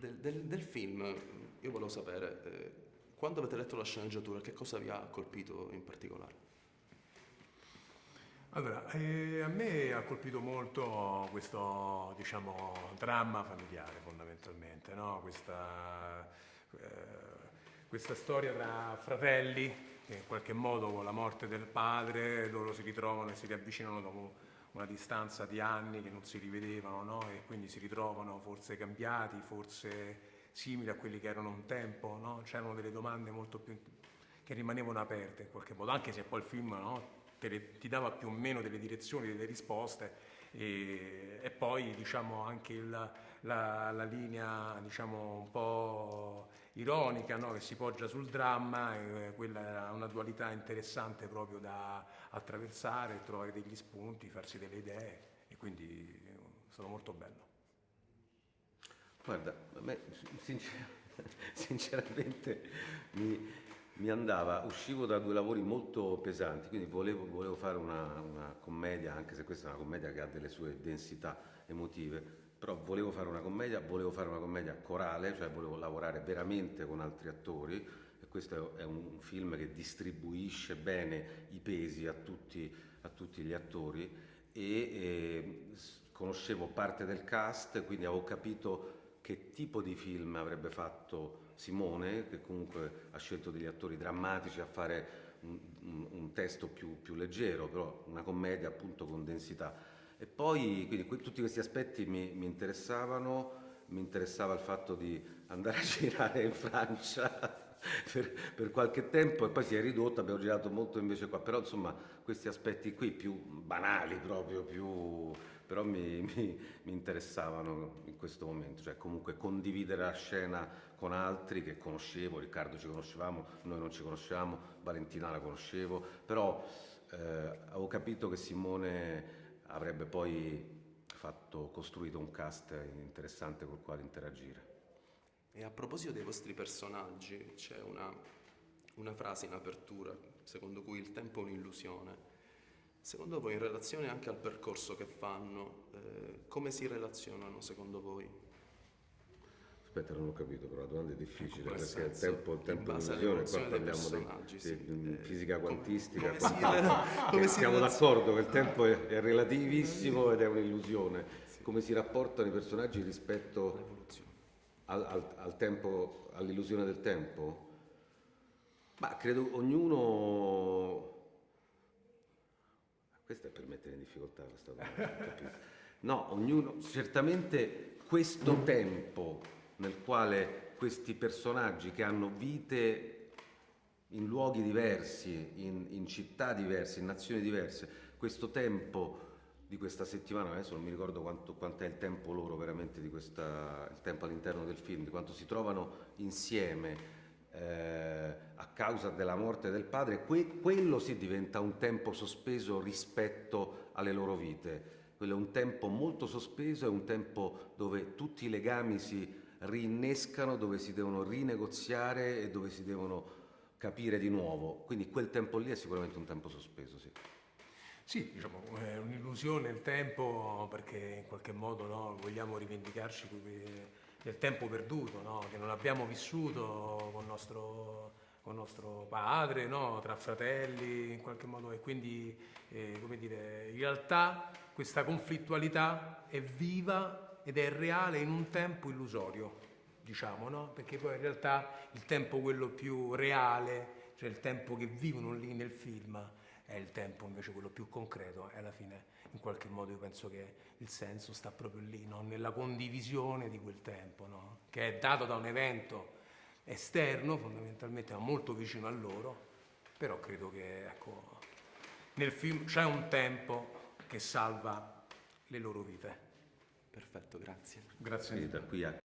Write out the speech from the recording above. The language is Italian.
Del film, io volevo sapere, quando avete letto la sceneggiatura, che cosa vi ha colpito in particolare? Allora, a me ha colpito molto questo, diciamo, dramma familiare fondamentalmente, no? Questa storia tra fratelli che in qualche modo con la morte del padre loro si ritrovano e si riavvicinano dopo una distanza di anni che non si rivedevano, no? E quindi si ritrovano forse cambiati, forse simili a quelli che erano un tempo, no? C'erano delle domande molto più che rimanevano aperte in qualche modo, anche se poi il film, no, ti dava più o meno delle direzioni, delle risposte e poi diciamo anche la linea diciamo un po' ironica, no, che si poggia sul dramma, quella era una dualità interessante proprio da attraversare, trovare degli spunti, farsi delle idee e quindi è stato molto bello. Guarda, a me sinceramente mi andava, uscivo da due lavori molto pesanti, quindi volevo fare una commedia, anche se questa è una commedia che ha delle sue densità emotive, però volevo fare una commedia corale, cioè volevo lavorare veramente con altri attori e questo è un film che distribuisce bene i pesi a tutti gli attori conoscevo parte del cast, quindi avevo capito che tipo di film avrebbe fatto Simone, che comunque ha scelto degli attori drammatici a fare un testo più leggero, però una commedia appunto con densità. E poi quindi tutti questi aspetti mi interessavano, mi interessava il fatto di andare a girare in Francia per qualche tempo e poi si è ridotto, abbiamo girato molto invece qua, però insomma questi aspetti qui più banali proprio, però mi interessavano in questo momento, cioè comunque condividere la scena con altri che conoscevo, Riccardo ci conoscevamo, noi non ci conoscevamo, Valentina la conoscevo, però avevo capito che Simone avrebbe poi costruito un cast interessante col quale interagire. E a proposito dei vostri personaggi, c'è una frase in apertura, secondo cui il tempo è un'illusione. Secondo voi, in relazione anche al percorso che fanno, come si relazionano secondo voi? Aspetta, non ho capito, però la domanda è difficile Come perché il senso, tempo è in base un'illusione, qua all'evoluzione dei parliamo personaggi, sì. di fisica quantistica, come si, che come si siamo relaziona- d'accordo che il tempo è relativissimo ed è un'illusione. Come si rapportano i personaggi rispetto L'evoluzione. al tempo, all'illusione del tempo? Ma credo ognuno. Questo è per mettere in difficoltà questa domanda, non capisco. No, ognuno, certamente questo tempo nel quale questi personaggi che hanno vite in luoghi diversi, in città diverse, in nazioni diverse, questo tempo di questa settimana, adesso non mi ricordo quanto è il tempo loro veramente il tempo all'interno del film, di quanto si trovano insieme a causa della morte del padre, quello sì diventa un tempo sospeso rispetto alle loro vite. Quello è un tempo molto sospeso, è un tempo dove tutti i legami si rinnescano, dove si devono rinegoziare e dove si devono capire di nuovo. Quindi quel tempo lì è sicuramente un tempo sospeso, sì. Sì, diciamo, è un'illusione il tempo perché in qualche modo no, vogliamo rivendicarci del tempo perduto, no, che non abbiamo vissuto con nostro padre, no, tra fratelli, in qualche modo, e quindi, come dire, in realtà questa conflittualità è viva ed è reale in un tempo illusorio, diciamo, no? Perché poi in realtà il tempo quello più reale, cioè il tempo che vivono lì nel film, è il tempo invece quello più concreto e alla fine in qualche modo io penso che il senso sta proprio lì, no? Nella condivisione di quel tempo, no? Che è dato da un evento esterno fondamentalmente ma molto vicino a loro, però credo che ecco, nel film c'è un tempo che salva le loro vite. Perfetto, grazie. Grazie Quindi mille. da qui a